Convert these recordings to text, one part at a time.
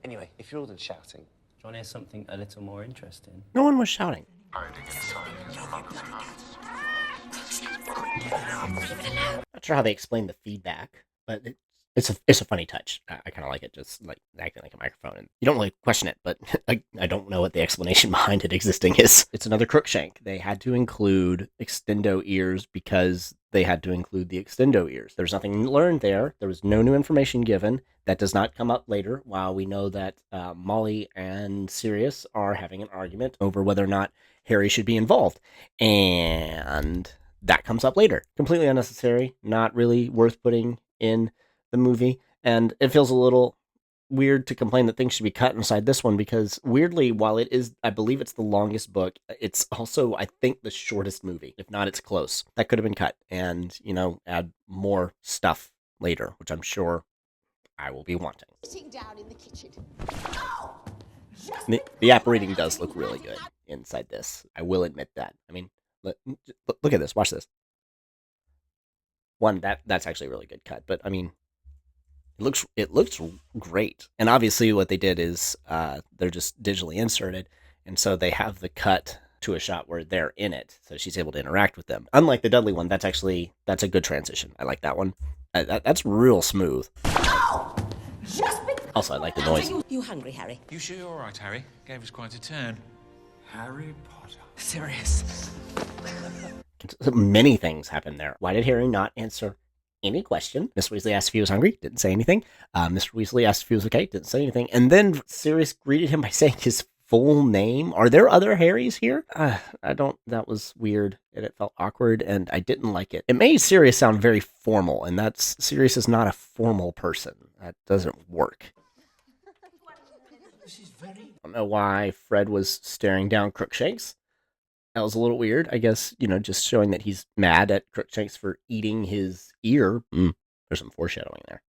Anyway, if you're all done shouting, Do you want to hear something a little more interesting? No one was shouting. Not sure how they explain the feedback, but it's a funny touch. I kind of like it, just like acting like a microphone. And you don't really question it, but I don't know what the explanation behind it existing is. It's another Crookshank. They had to include extendo ears because they had to include the extendo ears. There's nothing learned there. There was no new information given. That does not come up later, while we know that Molly and Sirius are having an argument over whether or not Harry should be involved. And that comes up later. Completely unnecessary, not really worth putting in the movie. And it feels a little weird to complain that things should be cut inside this one, because weirdly, while it is, I believe it's the longest book, it's also, I think, the shortest movie. If not, it's close. That could have been cut and, add more stuff later, which I'm sure I will be wanting. Sitting down in the kitchen. The apparating does look really good inside this. I will admit that. I mean, look at this. Watch this. One, that's actually a really good cut, but I mean, it looks great. And obviously what they did is they're just digitally inserted, and so they have the cut to a shot where they're in it, so she's able to interact with them. Unlike the Dudley one, that's a good transition. I like that one. That's real smooth. Also, I like the noise. You hungry, Harry? You sure you're all right, Harry? Gave us quite a turn. Harry Potter. Serious? Many things happen there. Why did Harry not answer any question? Miss Weasley asked if he was hungry, didn't say anything. Mr. Weasley asked if he was okay, didn't say anything. And then Sirius greeted him by saying his full name. Are there other Harrys here? That was weird, and it felt awkward, and I didn't like it. It made Sirius sound very formal, and Sirius is not a formal person. That doesn't work. I don't know why Fred was staring down Crookshanks. That was a little weird. I guess, just showing that he's mad at Crookshanks for eating his ear. There's some foreshadowing there,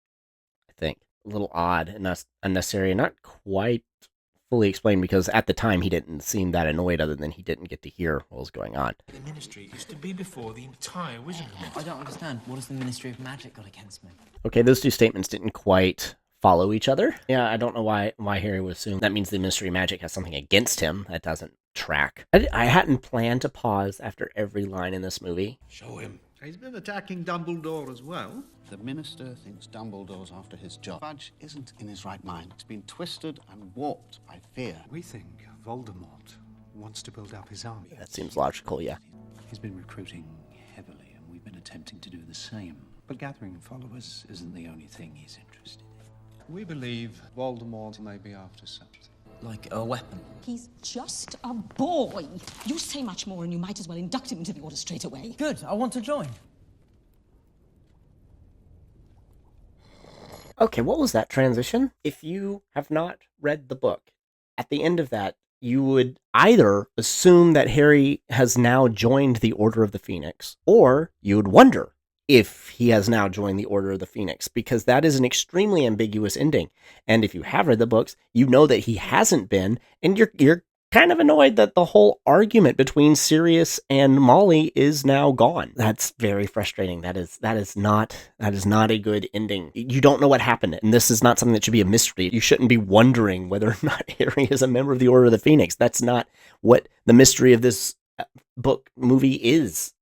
I think. A little odd and unnecessary, and not quite fully explained, because at the time he didn't seem that annoyed, other than he didn't get to hear what was going on. The Ministry used to be before the entire Wizarding. I don't understand. What has the Ministry of Magic got against me? Okay, those two statements didn't quite follow each other. Yeah, I don't know why Harry would assume that means the Ministry of Magic has something against him. That doesn't track. I hadn't planned to pause after every line in this movie. Show him. He's been attacking Dumbledore as well. The Minister thinks Dumbledore's after his job. Fudge isn't in his right mind. He's been twisted and warped by fear. We think Voldemort wants to build up his army. That seems logical, yeah. He's been recruiting heavily, and we've been attempting to do the same. But gathering followers isn't the only thing he's interested in. We believe Voldemort may be after something. Like a weapon? He's just a boy. You say much more, and you might as well induct him into the order straight away. Good, I want to join. Okay, what was that transition? If you have not read the book, at the end of that, you would either assume that Harry has now joined the Order of the Phoenix, or you would wonder if he has now joined the Order of the Phoenix, because that is an extremely ambiguous ending. And if you have read the books, you know that he hasn't been, and you're kind of annoyed that the whole argument between Sirius and Molly is now gone. That's very frustrating. That is not a good ending. You don't know what happened, and this is not something that should be a mystery. You shouldn't be wondering whether or not Harry is a member of the Order of the Phoenix. That's not what the mystery of this movie is.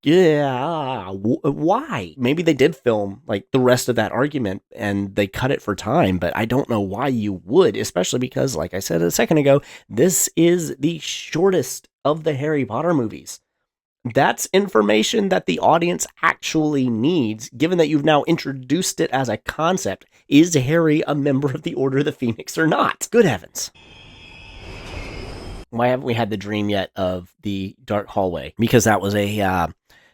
Yeah, why? Maybe they did film like the rest of that argument and they cut it for time, but I don't know why you would, especially because, like I said a second ago, this is the shortest of the Harry Potter movies. That's information that the audience actually needs, given that you've now introduced it as a concept. Is Harry a member of the Order of the Phoenix or not? Good heavens. Why haven't we had the dream yet of the dark hallway? Because that was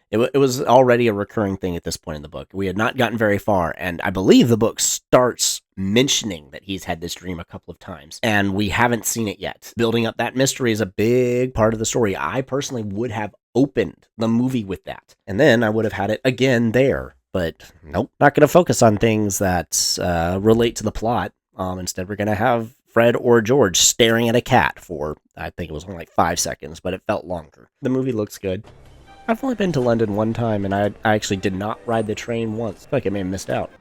it was already a recurring thing at this point in the book. We had not gotten very far, and I believe the book starts mentioning that he's had this dream a couple of times, and we haven't seen it yet. Building up that mystery is a big part of the story. I personally would have opened the movie with that, and then I would have had it again there. But nope, not going to focus on things that relate to the plot. Instead, we're going to have Fred or George staring at a cat for, I think it was only like 5 seconds, but it felt longer. The movie looks good. I've only been to London one time, and I actually did not ride the train once. I feel like I may have missed out.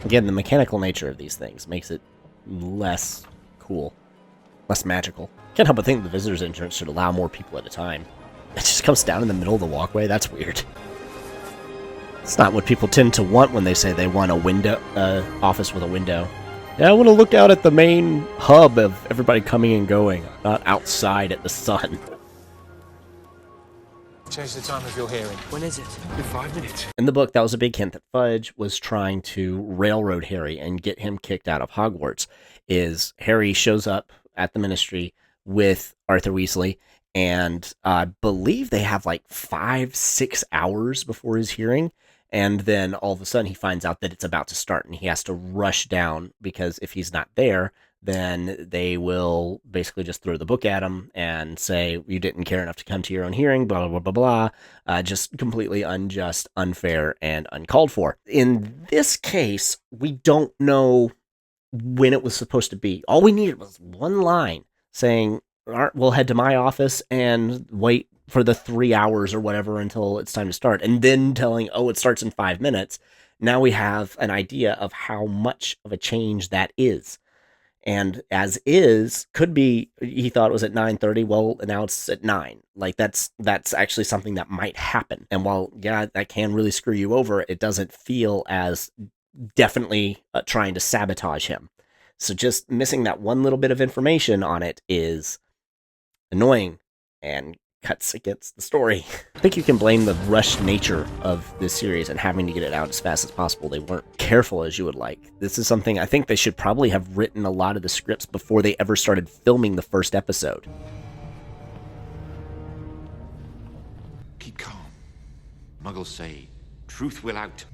Again, the mechanical nature of these things makes it less cool, less magical. Can't help but think the visitor's entrance should allow more people at a time. It just comes down in the middle of the walkway. That's weird. It's not what people tend to want when they say they want a window, office with a window. Yeah, I want to look out at the main hub of everybody coming and going, not outside at the sun. Change the time of your hearing. When is it? In 5 minutes. In the book, that was a big hint that Fudge was trying to railroad Harry and get him kicked out of Hogwarts. Is Harry shows up at the Ministry with Arthur Weasley, and I believe they have like 5-6 hours before his hearing. And then all of a sudden he finds out that it's about to start and he has to rush down because if he's not there, then they will basically just throw the book at him and say, you didn't care enough to come to your own hearing, blah, blah, blah, blah, blah. Just completely unjust, unfair, and uncalled for. In this case, we don't know when it was supposed to be. All we needed was one line saying, we'll head to my office and wait for the 3 hours or whatever until it's time to start, and then telling, oh, it starts in 5 minutes. Now we have an idea of how much of a change that is. And as is, could be, he thought it was at 9:30, well, now it's at 9. Like, that's actually something that might happen. And while, yeah, that can really screw you over, it doesn't feel as definitely trying to sabotage him. So just missing that one little bit of information on it is annoying and cuts against the story. I think you can blame the rushed nature of this series and having to get it out as fast as possible. They weren't careful as you would like. This is something I think they should probably have written a lot of the scripts before they ever started filming the first episode. Keep calm. Muggles say, truth will out.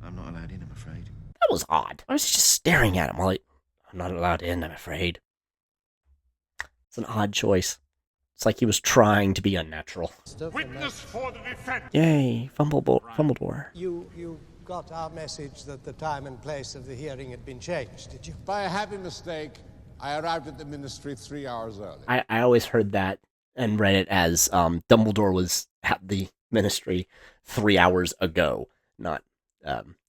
I'm not allowed in, I'm afraid. That was odd. I was just staring at him while I'm not allowed in, I'm afraid. It's an odd choice. It's like he was trying to be unnatural. Witness for the defense. Yay, Fumbledore. You got our message that the time and place of the hearing had been changed, did you? By a happy mistake, I arrived at the Ministry 3 hours early. I always heard that and read it as Dumbledore was at the Ministry 3 hours ago, not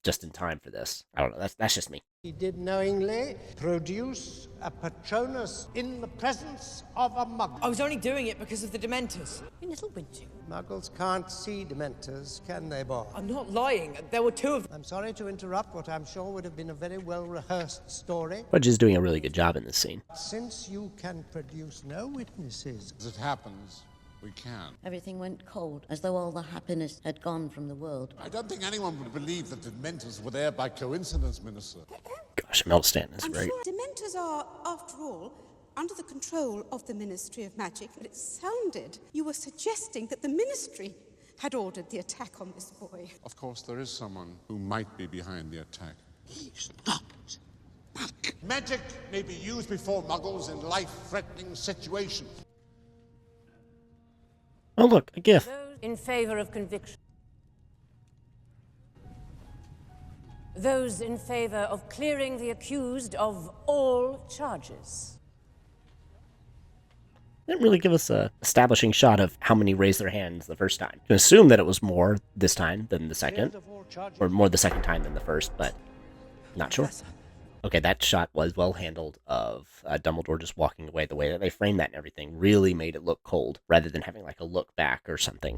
just in time for this. I don't know, that's just me. He did knowingly produce a Patronus in the presence of a Muggle. I was only doing it because of the Dementors. You little witch. Muggles can't see Dementors, can they, boy? I'm not lying. There were 2 of them. I'm sorry to interrupt what I'm sure would have been a very well-rehearsed story. Fudge is doing a really good job in this scene. Since you can produce no witnesses... As it happens, we can. Everything went cold, as though all the happiness had gone from the world. I don't think anyone would believe that the Dementors were there by coincidence, Minister. Gosh, Mel Stanton is I'm great. sure Dementors are, after all, under the control of the Ministry of Magic, but it sounded you were suggesting that the Ministry had ordered the attack on this boy. Of course, there is someone who might be behind the attack. He's not. Magic may be used before Muggles in life-threatening situations. Oh, look, a gift. Those in favor of conviction. Those in favor of clearing the accused of all charges. Didn't really give us a establishing shot of how many raised their hands the first time. You can assume that it was more this time than the second, or more the second time than the first, but not sure. Okay, that shot was well handled of Dumbledore just walking away. The way that they framed that and everything really made it look cold, rather than having like a look back or something.